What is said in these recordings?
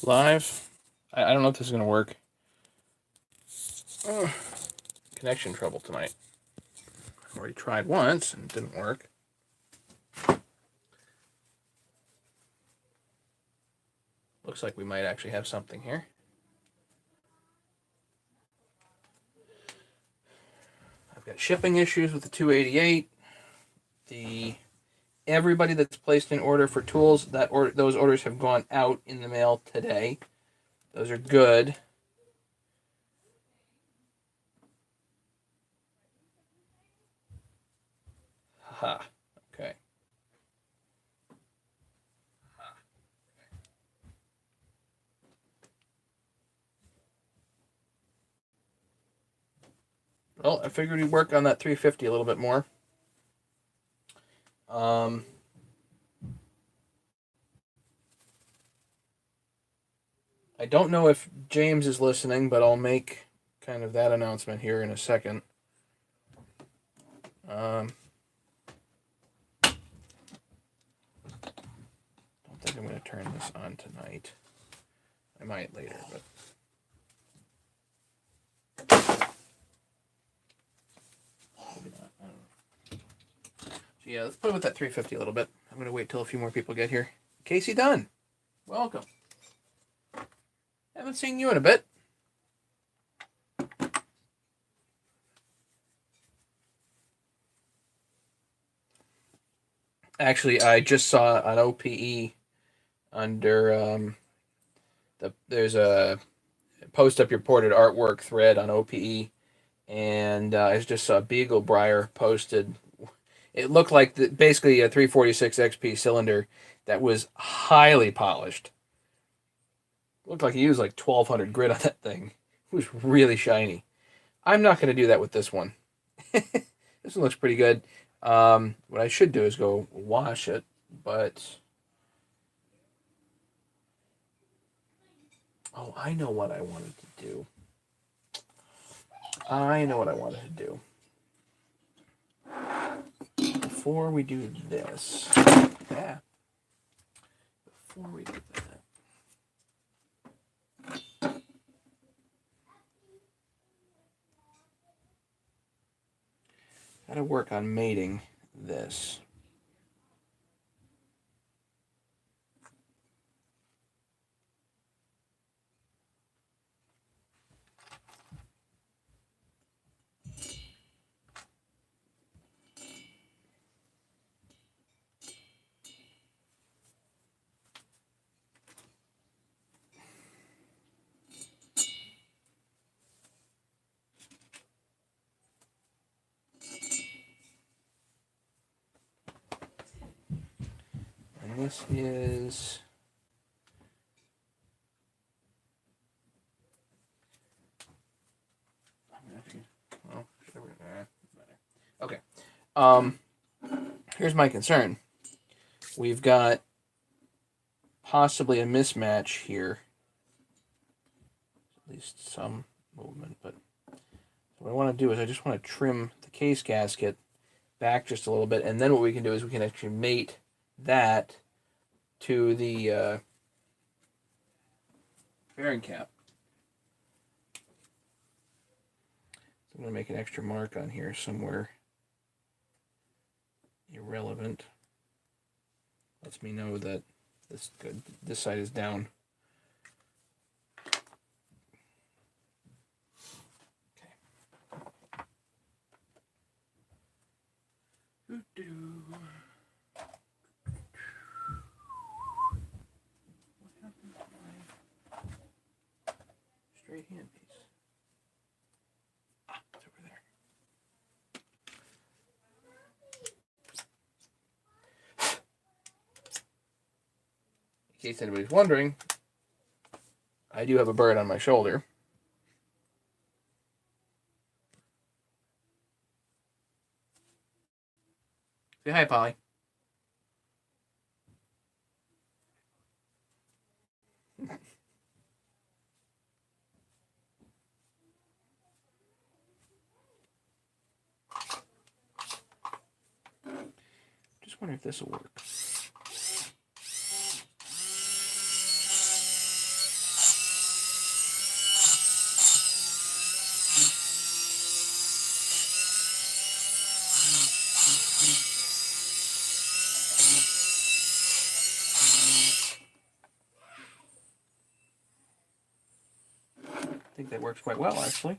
Live. I don't know if this is going to work. Connection trouble tonight. I already tried once and it didn't work. Looks like we might actually have something here. I've got shipping issues with the 288. Everybody that's placed an order for tools, those orders have gone out in the mail today. Those are good. Haha. Okay. Well, I figured we'd work on that 350 a little bit more. I don't know if James is listening, but I'll make kind of that announcement here in a second. Don't think I'm going to turn this on tonight. I might later, but... So yeah, let's play with that 350 a little bit. I'm going to wait till a few more people get here. Casey Dunn, welcome. Haven't seen you in a bit. Actually, I just saw on OPE under there's a post up your ported artwork thread on OPE, and I just saw Beaglebriar posted. It looked like basically a 346 XP cylinder that was highly polished. Looked like he used like 1200 grit on that thing. It was really shiny. I'm not going to do that with this one. This one looks pretty good. What I should do is go wash it, but... Oh, I know what I wanted to do. Before we do this... Yeah. Before we do that... Gotta work on mating this. And this is... Okay. Here's my concern. We've got possibly a mismatch here. At least some movement, but what I want to do is I just want to trim the case gasket back just a little bit, and then what we can do is we can actually mate that to the bearing cap. So I'm going to make an extra mark on here somewhere irrelevant. Lets me know that this side is down. Okay. Straight hand piece. It's over there. In case anybody's wondering, I do have a bird on my shoulder. Say hi, Polly. Just wonder if this will work. think that works quite well, actually.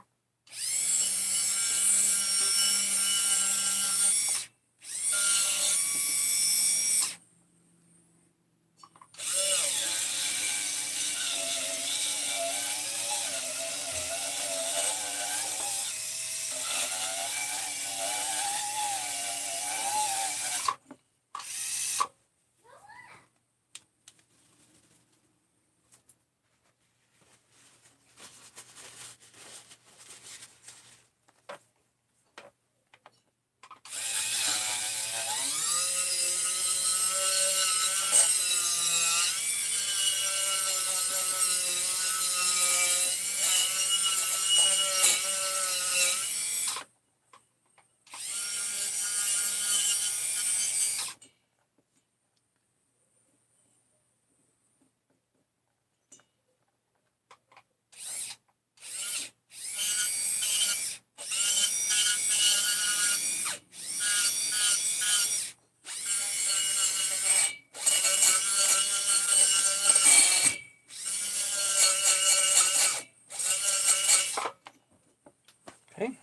Okay.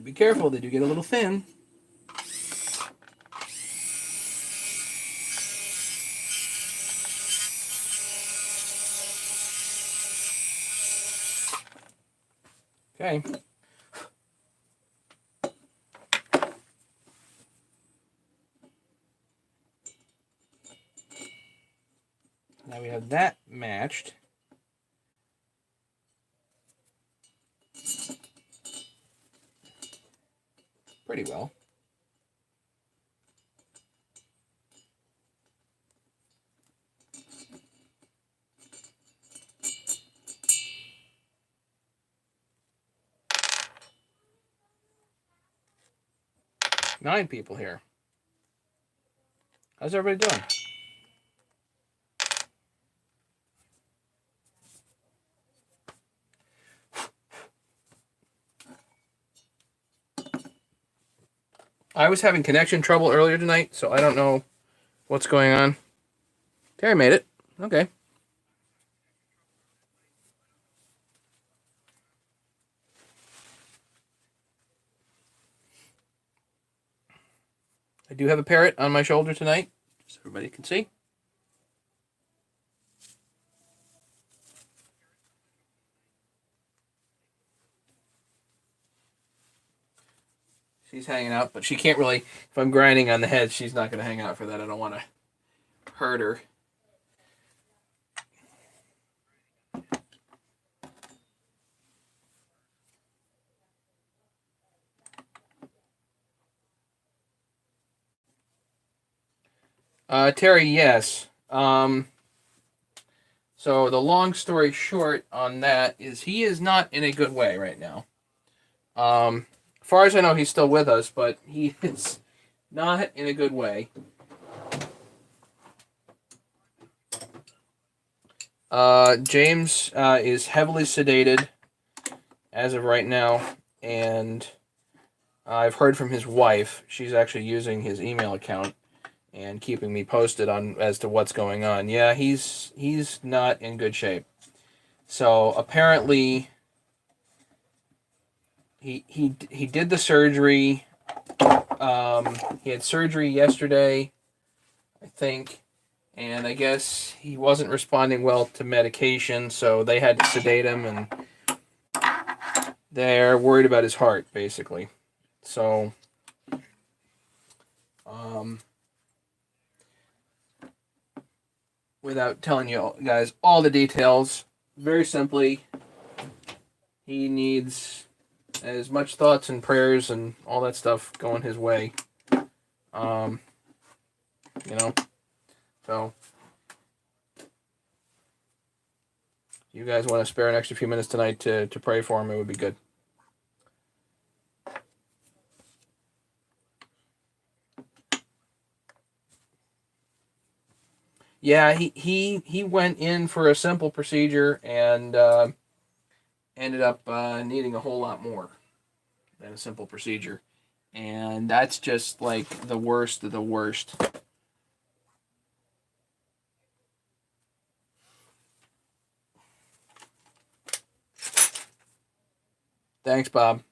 Be careful, they do get a little thin. Okay. Now we have that matched. Pretty well. Nine people here. How's everybody doing? I was having connection trouble earlier tonight, so I don't know what's going on. Terry made it. Okay. I do have a parrot on my shoulder tonight, so everybody can see. She's hanging out, but she can't really, if I'm grinding on the head, she's not going to hang out for that. I don't want to hurt her. Terry, yes. So the long story short on that is he is not in a good way right now. As far as I know, he's still with us, but he is not in a good way. James is heavily sedated as of right now, and I've heard from his wife. She's actually using his email account and keeping me posted on as to what's going on. Yeah, he's not in good shape. So apparently he did the surgery. He had surgery yesterday, I think, and I guess he wasn't responding well to medication, so they had to sedate him, and they're worried about his heart, basically. So, without telling you guys all the details, very simply, he needs as much thoughts and prayers and all that stuff going his way Um, you know, so you guys want to spare an extra few minutes tonight to pray for him, it would be good. Yeah, he went in for a simple procedure and ended up needing a whole lot more than a simple procedure. And that's just like the worst of the worst. Thanks, Bob.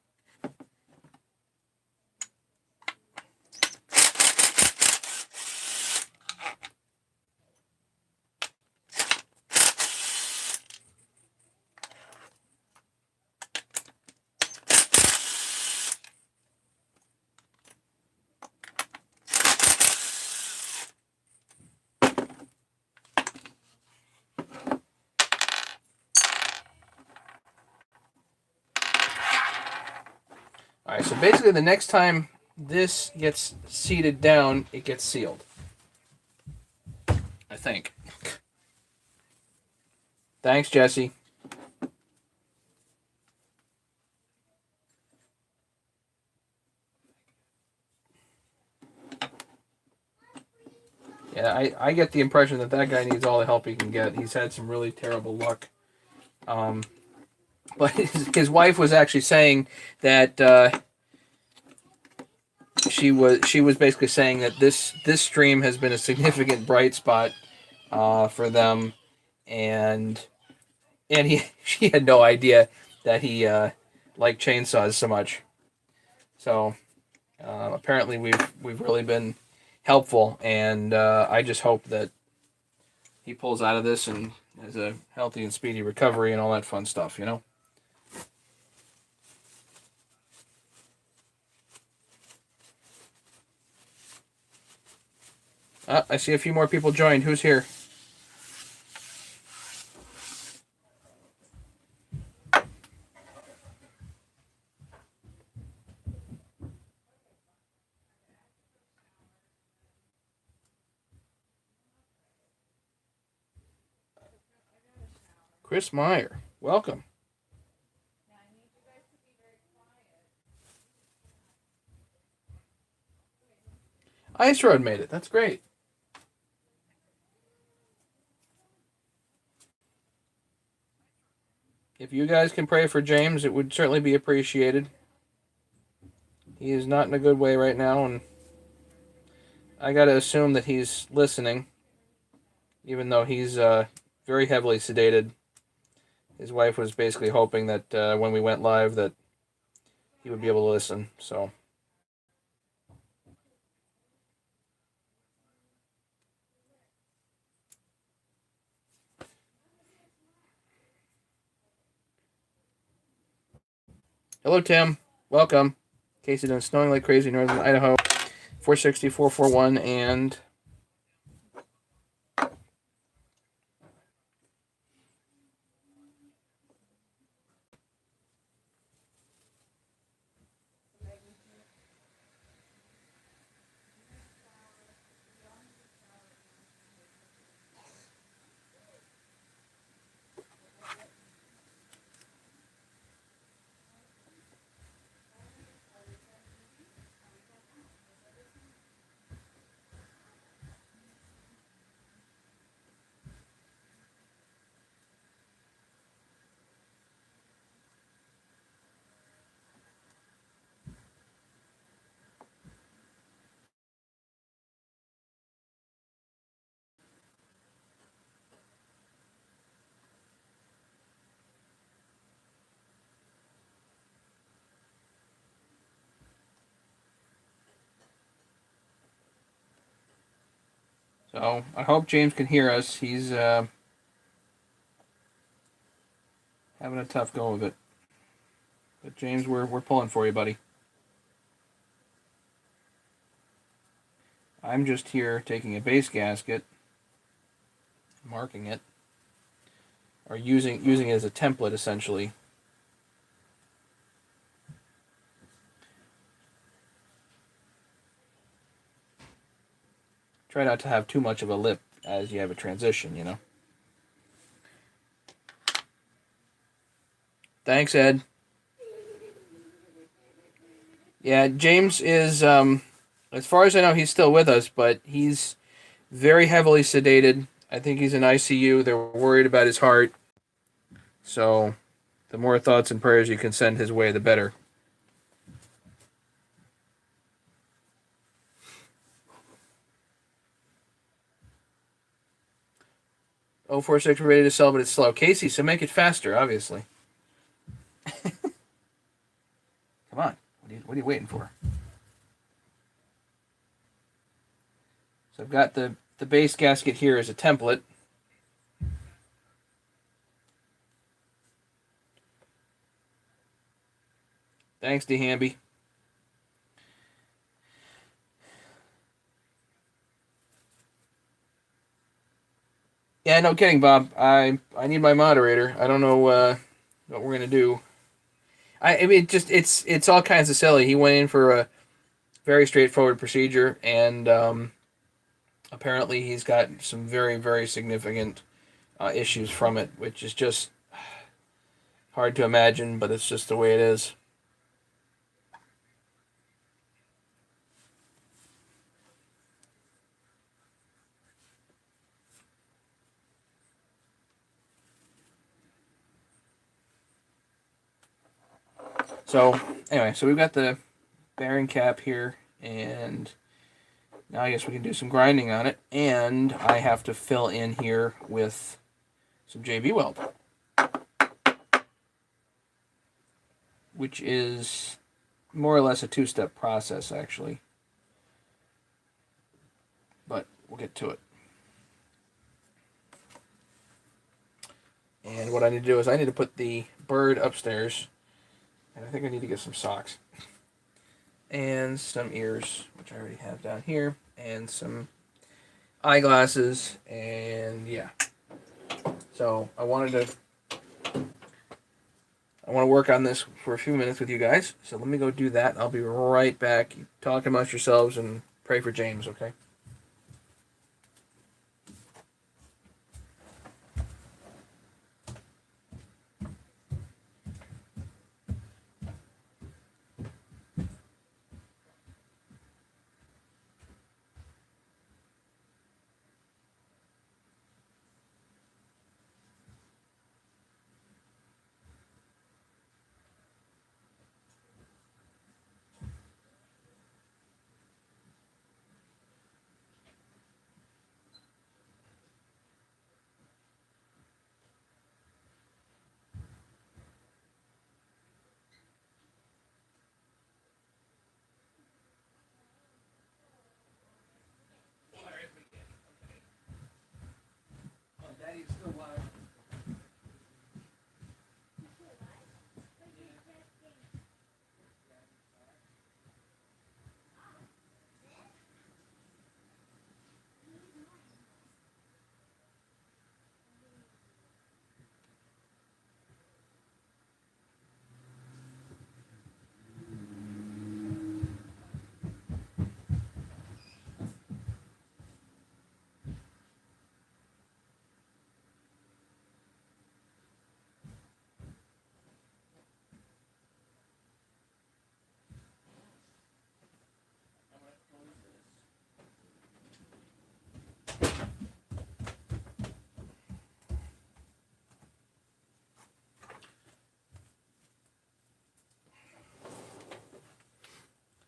All right, so basically the next time this gets seated down, it gets sealed. I think. Thanks, Jesse. Yeah, I get the impression that that guy needs all the help he can get. He's had some really terrible luck. But his wife was actually saying that she was basically saying that this stream has been a significant bright spot for them, and she had no idea that he liked chainsaws so much. So apparently we've really been helpful, and I just hope that he pulls out of this and has a healthy and speedy recovery and all that fun stuff, you know. I see a few more people joined. Who's here? Chris Meyer. Welcome. Ice Road made it. That's great. If you guys can pray for James, it would certainly be appreciated. He is not in a good way right now, and I got to assume that he's listening, even though he's very heavily sedated. His wife was basically hoping that when we went live that he would be able to listen. So, hello, Tim. Welcome. Casey done snowing like crazy in northern Idaho. 460, 441, and so I hope James can hear us. He's having a tough go of it. But James, we're pulling for you, buddy. I'm just here taking a base gasket, marking it, or using it as a template essentially. Try not to have too much of a lip as you have a transition, you know. Thanks, Ed. Yeah, James is, as far as I know, he's still with us, but he's very heavily sedated. I think he's in ICU. They're worried about his heart. So, the more thoughts and prayers you can send his way, the better. 046, we're ready to sell, but it's slow. Casey, so make it faster, obviously. Come on. What are you waiting for? So I've got the base gasket here as a template. Thanks, DeHamby. Yeah, no kidding, Bob. I need my moderator. I don't know what we're gonna do. I mean, it's all kinds of silly. He went in for a very straightforward procedure, and apparently he's got some very, very significant issues from it, which is just hard to imagine, but it's just the way it is. So anyway, so we've got the bearing cap here, and now I guess we can do some grinding on it, and I have to fill in here with some JB Weld, which is more or less a two-step process, actually. But we'll get to it. And what I need to do is I need to put the bird upstairs, and I think I need to get some socks. And some ears, which I already have down here, and some eyeglasses, and yeah. So I want to work on this for a few minutes with you guys. So let me go do that. I'll be right back. You talk amongst yourselves and pray for James, okay?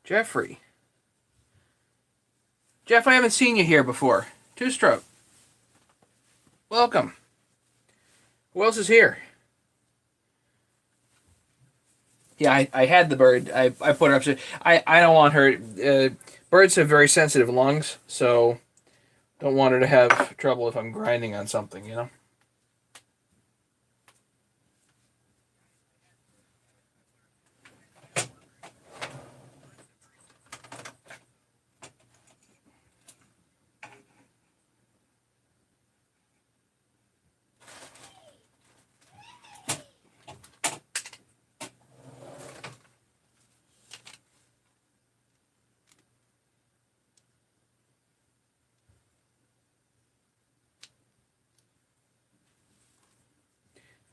Jeffrey. Jeff, I haven't seen you here before. Two-stroke. Welcome. Who else is here? Yeah, I had the bird. I put her upstairs. I don't want her. Birds have very sensitive lungs, so don't want her to have trouble if I'm grinding on something, you know?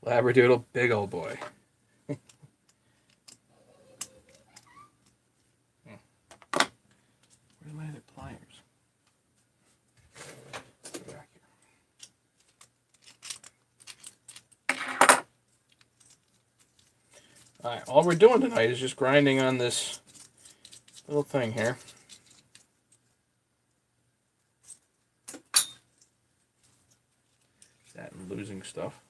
Labradoodle, big old boy. Where's my other pliers? Go back here. Alright, all we're doing tonight is just grinding on this little thing here. That and losing stuff.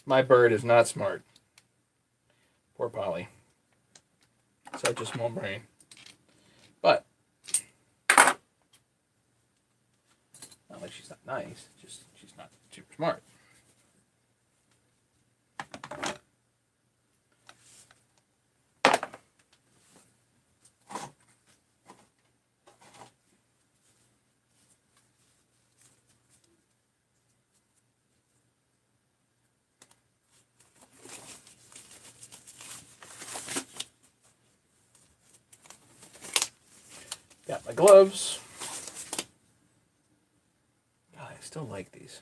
My bird is not smart. Poor Polly. Such a small brain. But, not like she's not nice, just she's not super smart. Got my gloves. God, I still like these.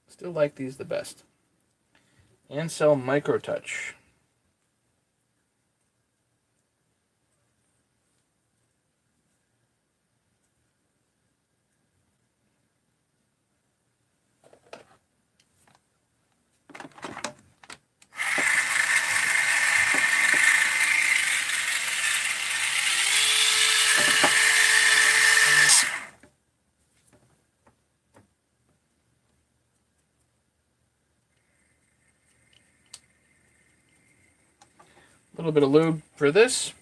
Still like these the best. Ancel Microtouch. A little bit of lube for this.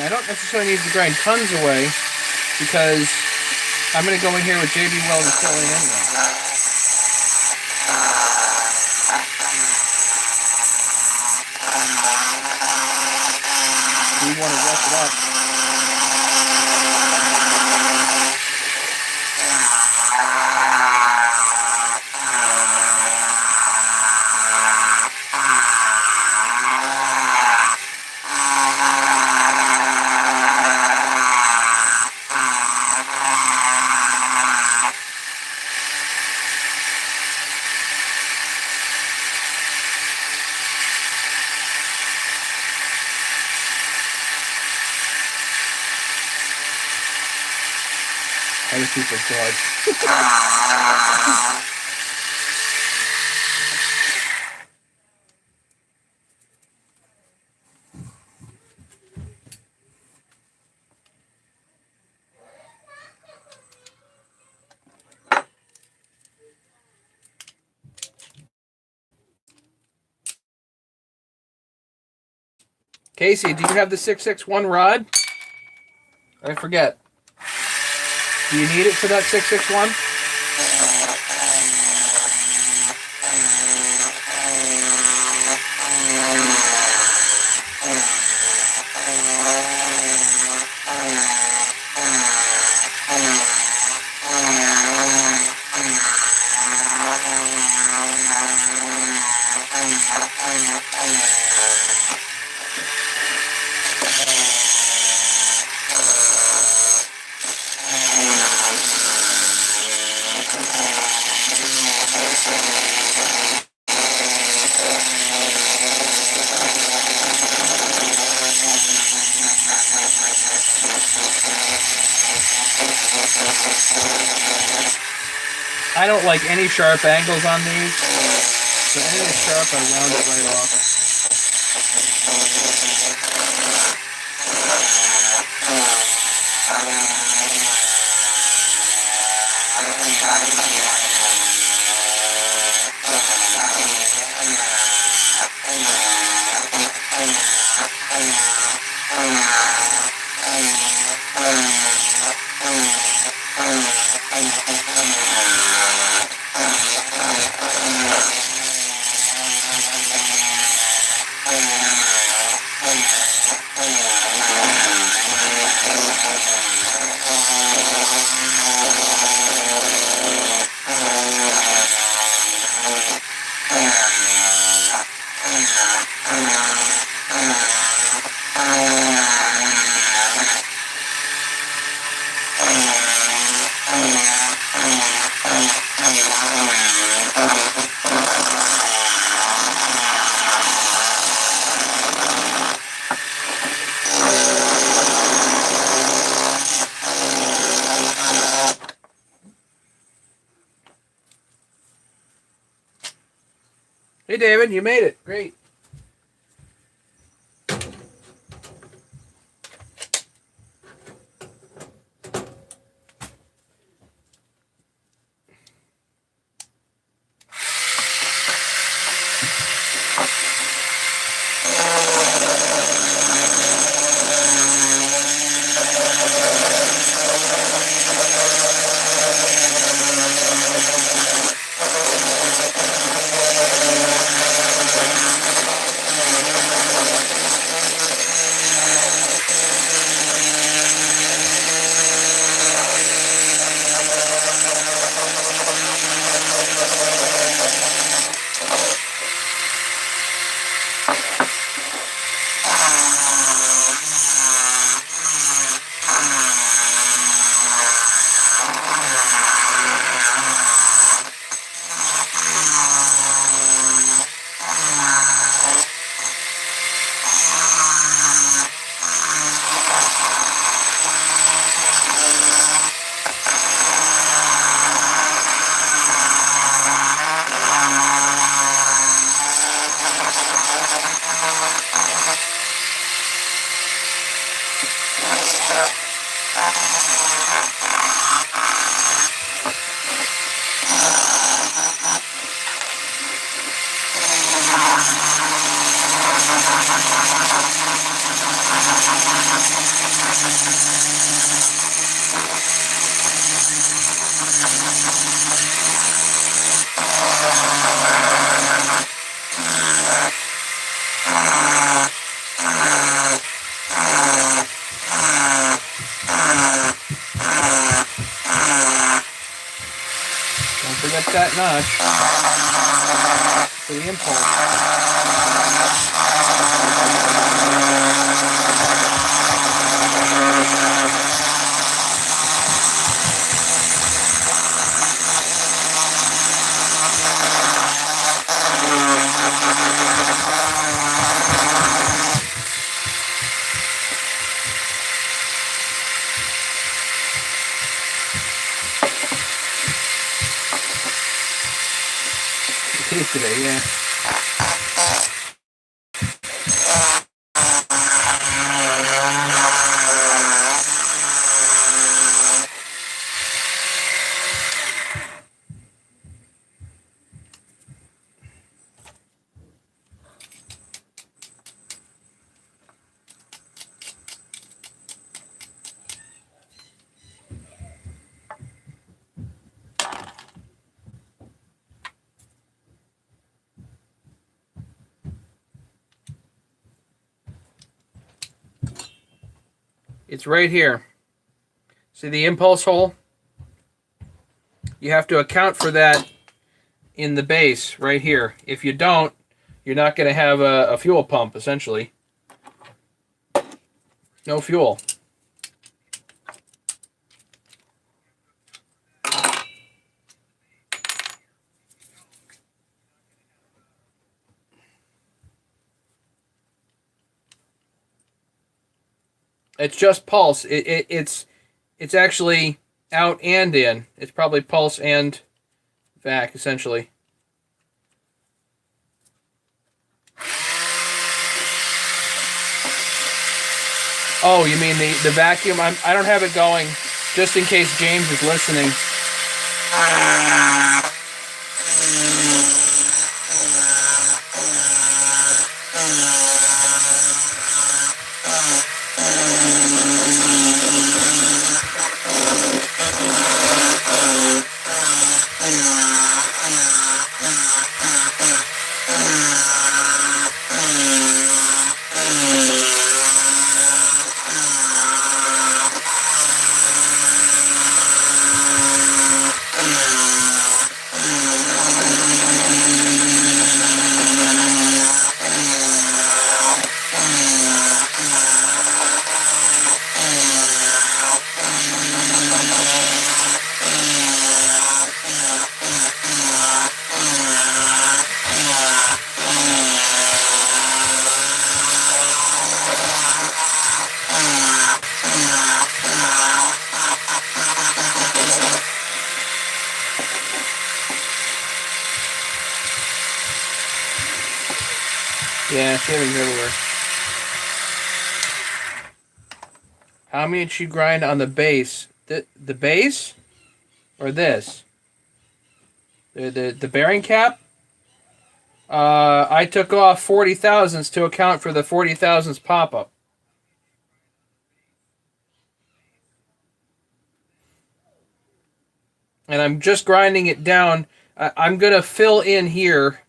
I don't necessarily need to grind tons away because I'm going to go in here with JB Weld and fill in anyway. We want to rough it up. Other people's dogs. Casey, do you have the 661 rod? I forget. Do you need it for that 661? I don't like any sharp angles on these, so anything sharp I round it right off. Hey, David, you made it. Great. Don't forget that notch for the impulse. Tasted it, yeah. It's right here. See the impulse hole? You have to account for that in the base right here. If you don't, you're not going to have a fuel pump, essentially. No fuel. It's just pulse. It's actually out and in. It's probably pulse and vac essentially. Oh, you mean the vacuum? I don't have it going, just in case James is listening. Yeah, shaving's everywhere. How many did she grind on the base? The base? Or this? The bearing cap? I took off 40 thousandths to account for the 40 thousandths pop-up. And I'm just grinding it down. I'm going to fill in here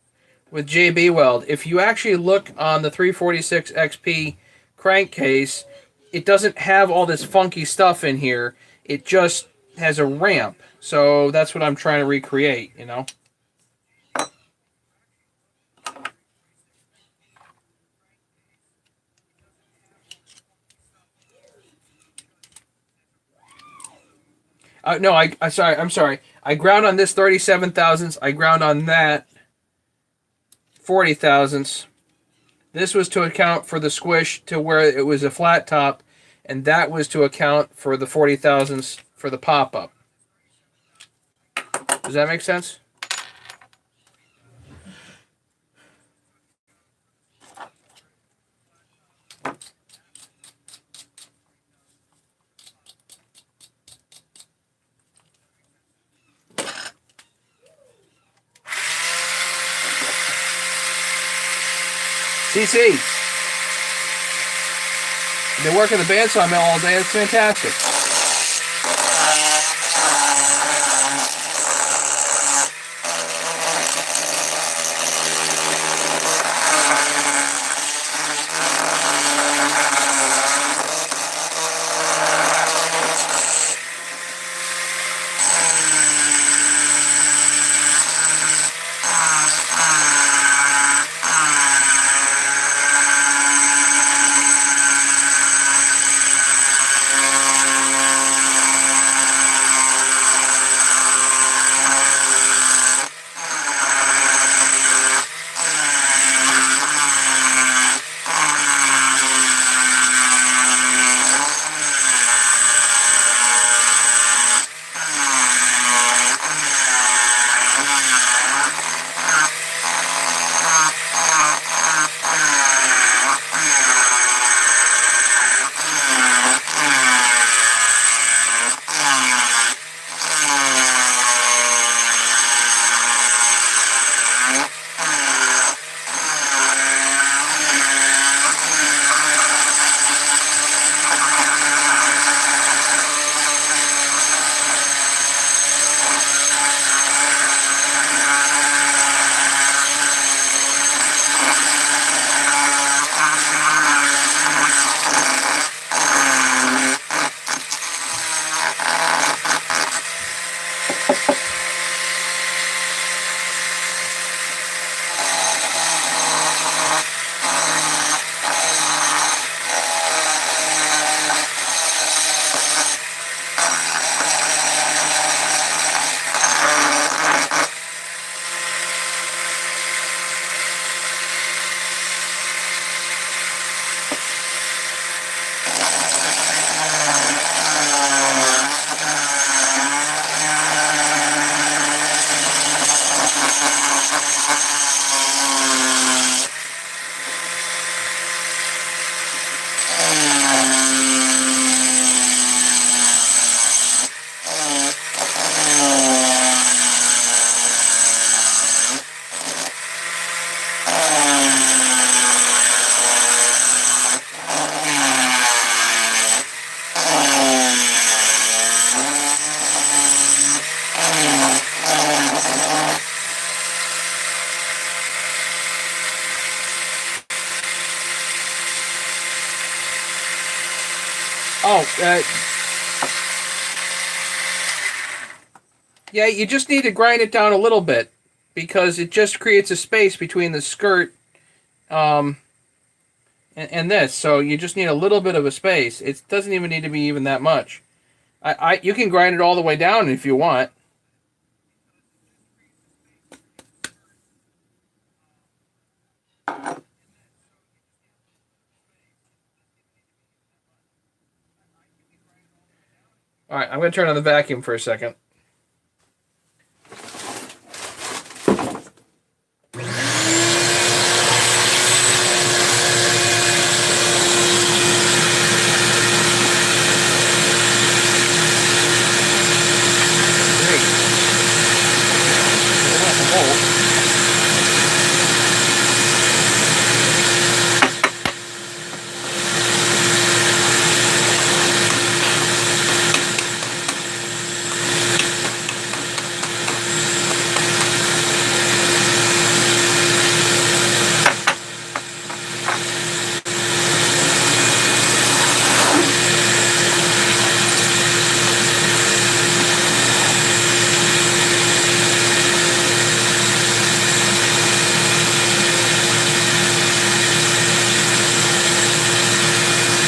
with JB Weld. If you actually look on the 346 XP crankcase, it doesn't have all this funky stuff in here. It just has a ramp. So that's what I'm trying to recreate, you know? No, I'm sorry. I ground on this 37 thousandths. I ground on that 40 thousandths. This was to account for the squish to where it was a flat top, and that was to account for the 40 thousandths for the pop-up. Does that make sense? CC. Been working the bandsaw mill all day. It's fantastic. Uh, yeah, you just need to grind it down a little bit because it just creates a space between the skirt um, and this. So you just need a little bit of a space. It doesn't even need to be even that much. You can grind it all the way down if you want. All right, I'm going to turn on the vacuum for a second.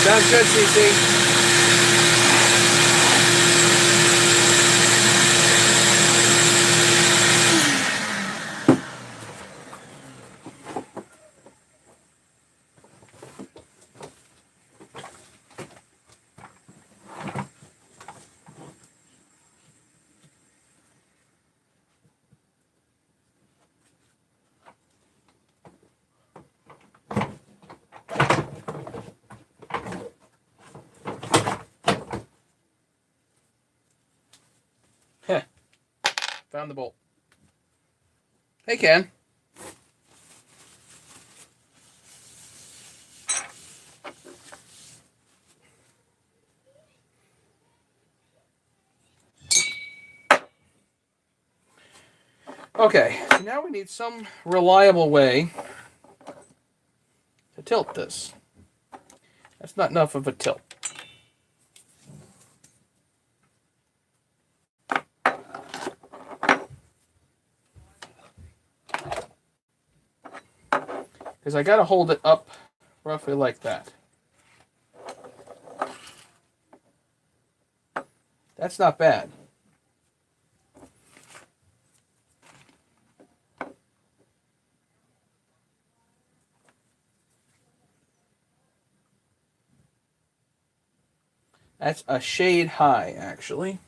Sounds good, CC. Heh. Found the bolt. Hey, Ken. Okay, so now we need some reliable way to tilt this. That's not enough of a tilt. Because I got to hold it up roughly like that. That's not bad. That's a shade high, actually.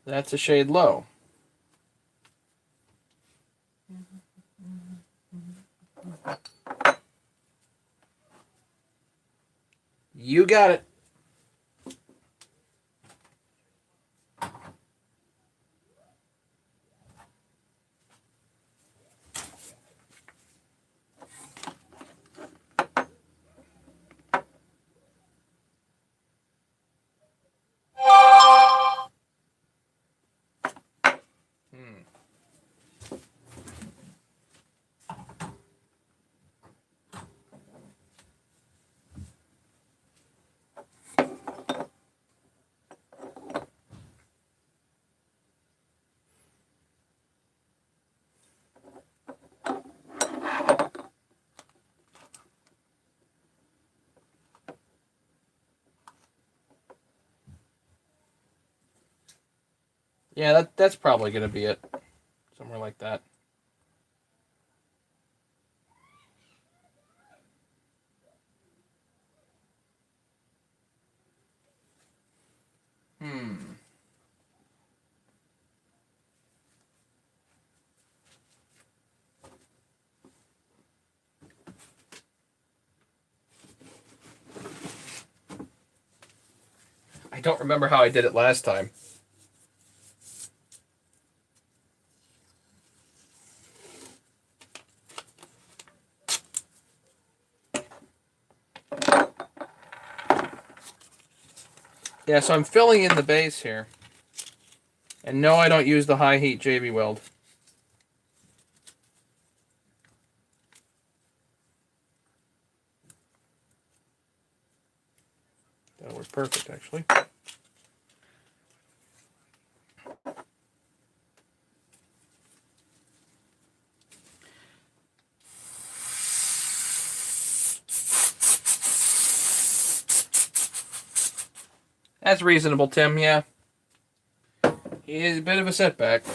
That's a shade low. You got it. Yeah, that's probably going to be it. Somewhere like that. I don't remember how I did it last time. Yeah, so I'm filling in the base here. And no, I don't use the high heat JB Weld. That'll work perfect, actually. That's reasonable, Tim, yeah. He is a bit of a setback.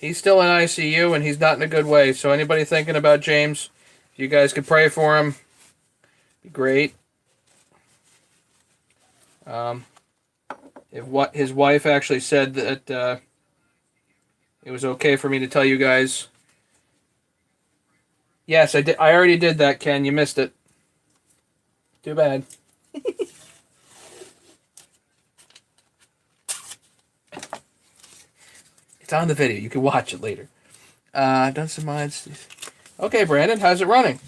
He's still in ICU, and he's not in a good way. So anybody thinking about James, if you guys could pray for him, be great. If what his wife actually said that it was okay for me to tell you guys. Yes, I did. I already did that, Ken. You missed it. Too bad. It's on the video. You can watch it later. Done some mods. Okay, Brandon, how's it running?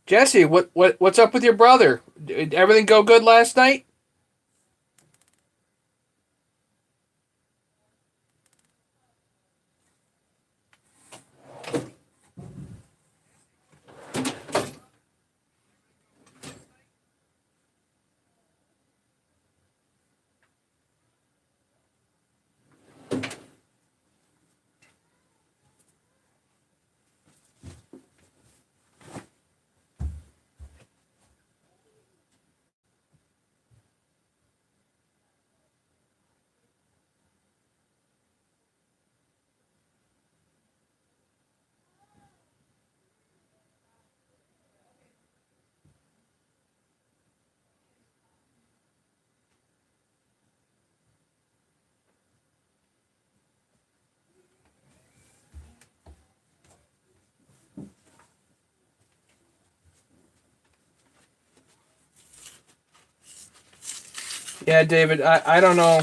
Jesse, what's up with your brother? Did everything go good last night? Yeah, David, I don't know.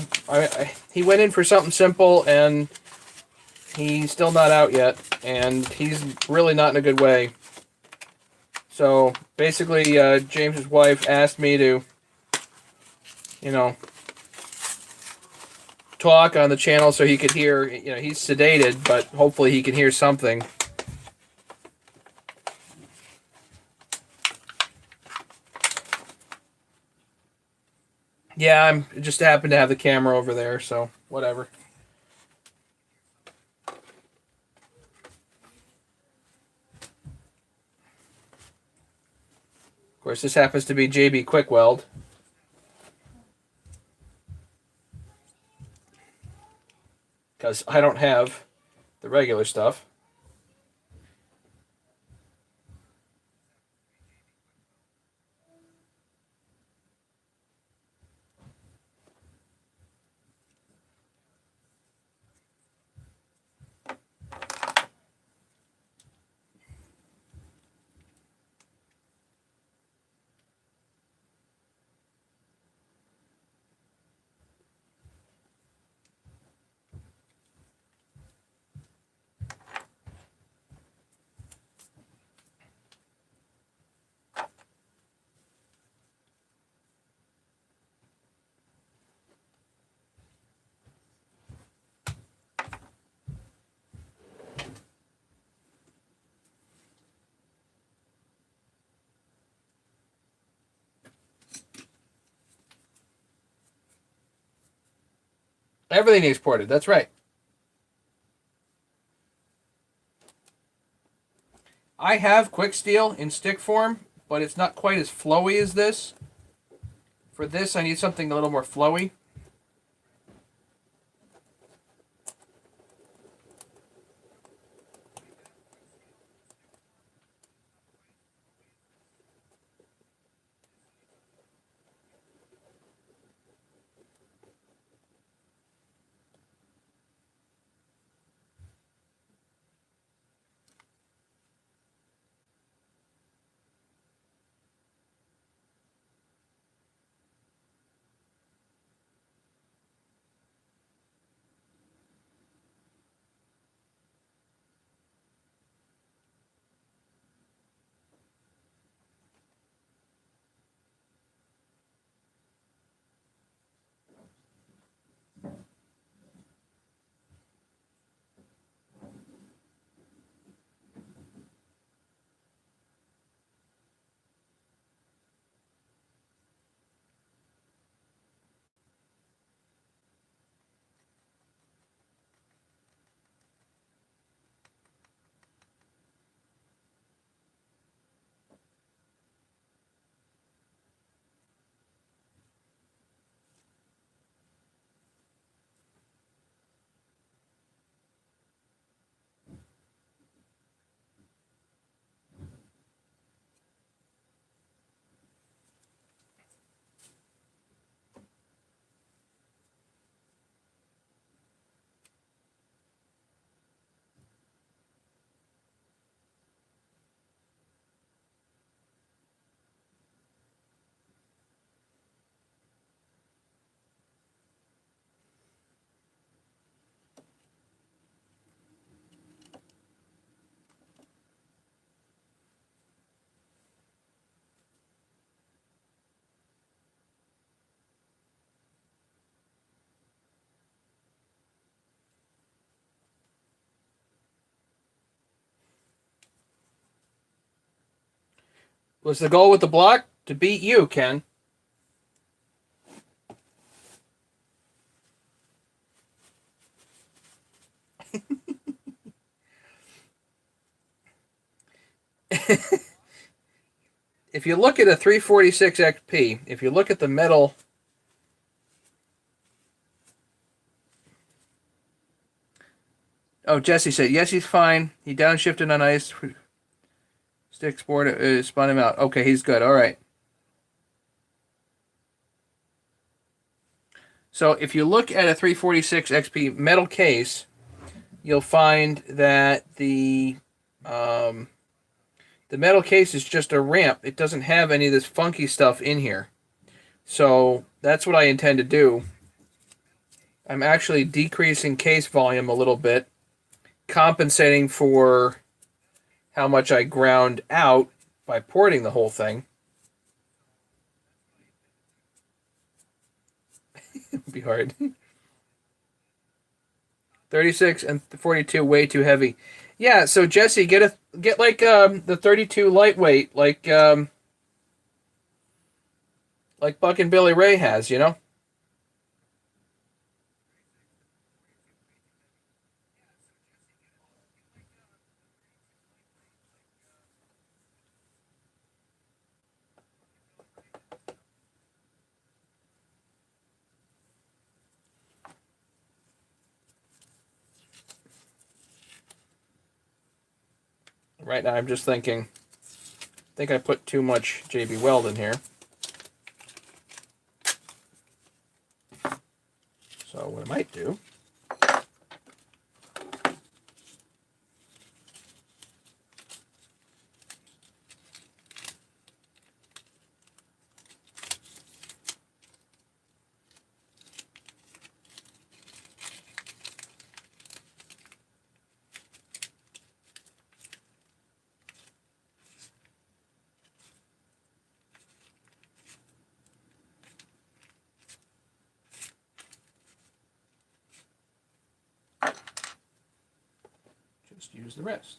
He went in for something simple, and he's still not out yet, and he's really not in a good way. So basically, James's wife asked me to, you know, talk on the channel so he could hear. You know, he's sedated, but hopefully he can hear something. Yeah, I'm just happened to have the camera over there, so whatever. Of course, this happens to be JB Quick Weld. Because I don't have the regular stuff. Everything exported. That's right. I have quick steel in stick form, but it's not quite as flowy as this. For this, I need something a little more flowy. Was the goal with the block? To beat you, Ken. If you look at a 346 XP, if you look at the metal. Oh, Jesse said, yes, he's fine. He downshifted on ice. Stick sport spun him out. Okay, he's good. All right. So if you look at a 346 XP metal case, you'll find that the metal case is just a ramp. It doesn't have any of this funky stuff in here. So that's what I intend to do. I'm actually decreasing case volume a little bit, compensating for how much I ground out by porting the whole thing. It'd be hard. 36 and 42 way too heavy. Yeah, so Jesse, get like the 32 lightweight, like Buck and Billy Ray has, you know? Right now I'm just thinking, I think I put too much JB Weld in here. So what I might do, just use the rest.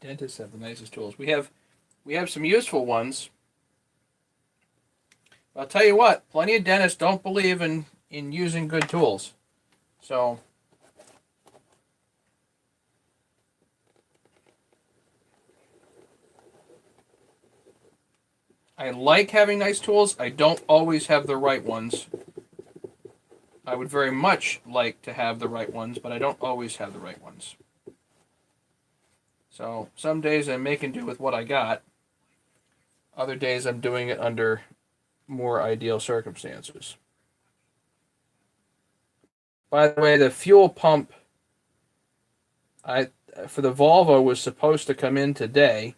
Dentists have the nicest tools. We have some useful ones. I'll tell you what, plenty of dentists don't believe in using good tools. So I like having nice tools. I don't always have the right ones. I would very much like to have the right ones, but I don't always have the right ones. So some days I'm making do with what I got. Other days I'm doing it under more ideal circumstances. By the way, the fuel pump I for the Volvo was supposed to come in today.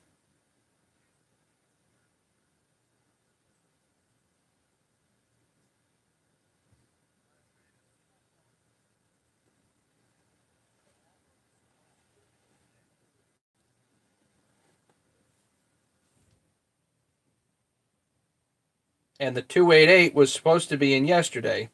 And the 288 was supposed to be in yesterday.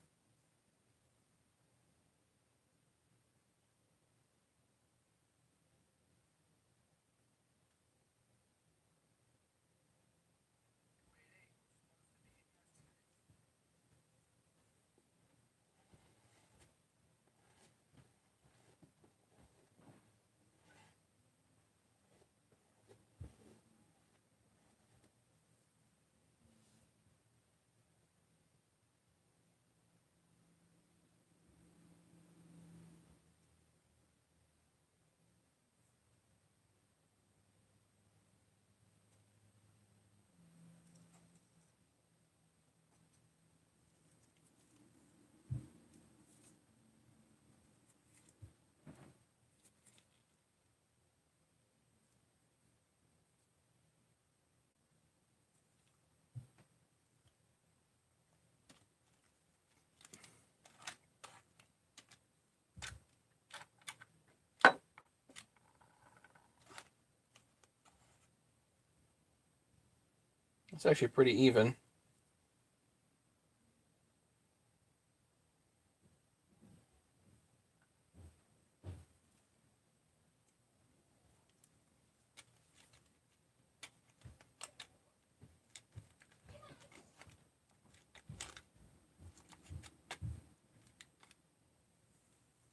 It's actually pretty even.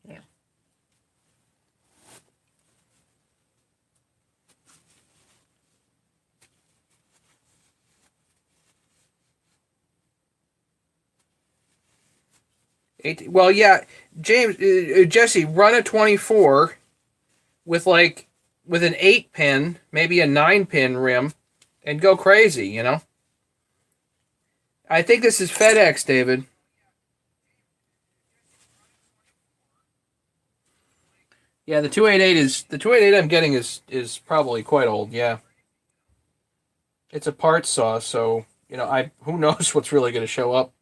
Yeah. Well, yeah, James, Jesse, run a 24 with with an 8 pin, maybe a 9 pin rim, and go crazy. I think this is FedEx, David. Yeah, the 288 I'm getting is probably quite old. Yeah, it's a parts saw, so I who knows what's really going to show up.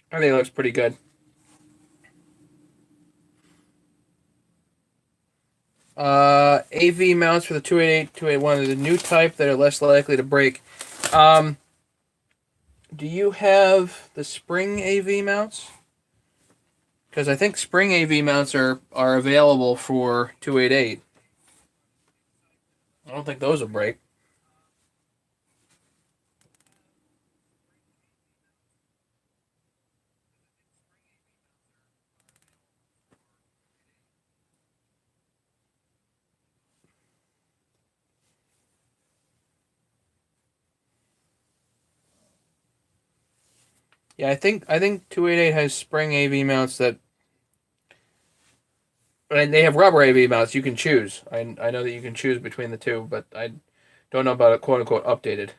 I think it looks pretty good. AV mounts for the 288, 281 are the new type that are less likely to break. Um, do you have the spring AV mounts? Because I think spring AV mounts are available for 288. I don't think those will break. Yeah, I think 288 has spring AV mounts that, and they have rubber AV mounts. You can choose. I know that you can choose between the two, but I don't know about a quote unquote updated.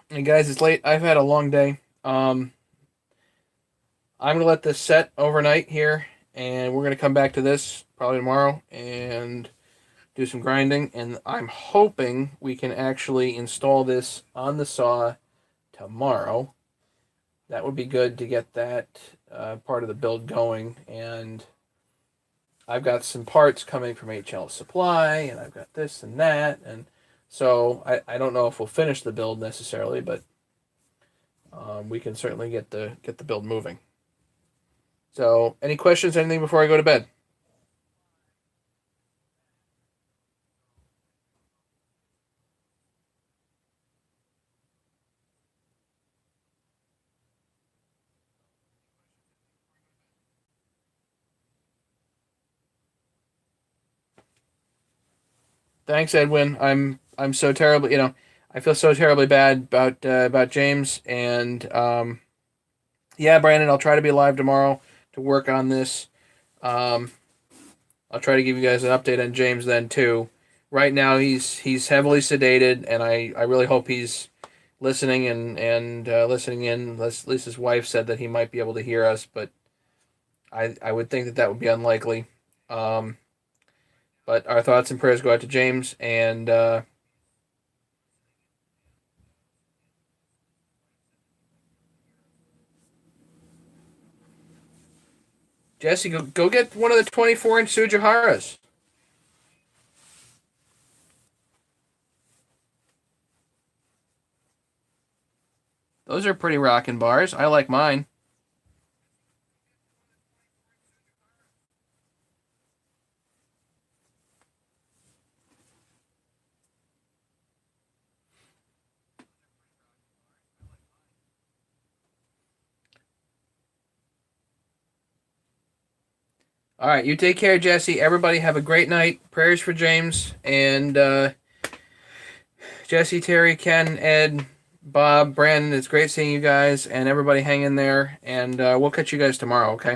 And guys, it's late. I've had a long day. I'm gonna let this set overnight here, and we're gonna come back to this probably tomorrow and do some grinding. And I'm hoping we can actually install this on the saw tomorrow. That would be good to get that part of the build going. And I've got some parts coming from HL Supply, and I've got this and that, and so I don't know if we'll finish the build necessarily, but we can certainly get the build moving. So, any questions? Anything before I go to bed? Thanks, Edwin. I'm so terribly, I feel so terribly bad about James, and yeah, Brandon, I'll try to be live tomorrow to work on this. Um, I'll try to give you guys an update on James then too. Right now, he's heavily sedated, and I really hope he's listening and listening in. At least his wife said that he might be able to hear us, but I would think that that would be unlikely. Um, but our thoughts and prayers go out to James, and Jesse, go get one of the 24-inch Sujiharas. Those are pretty rocking bars. I like mine. All right, you take care, Jesse. Everybody have a great night. Prayers for James and Jesse, Terry, Ken, Ed, Bob, Brandon. It's great seeing you guys, and everybody hang in there. And we'll catch you guys tomorrow. Okay.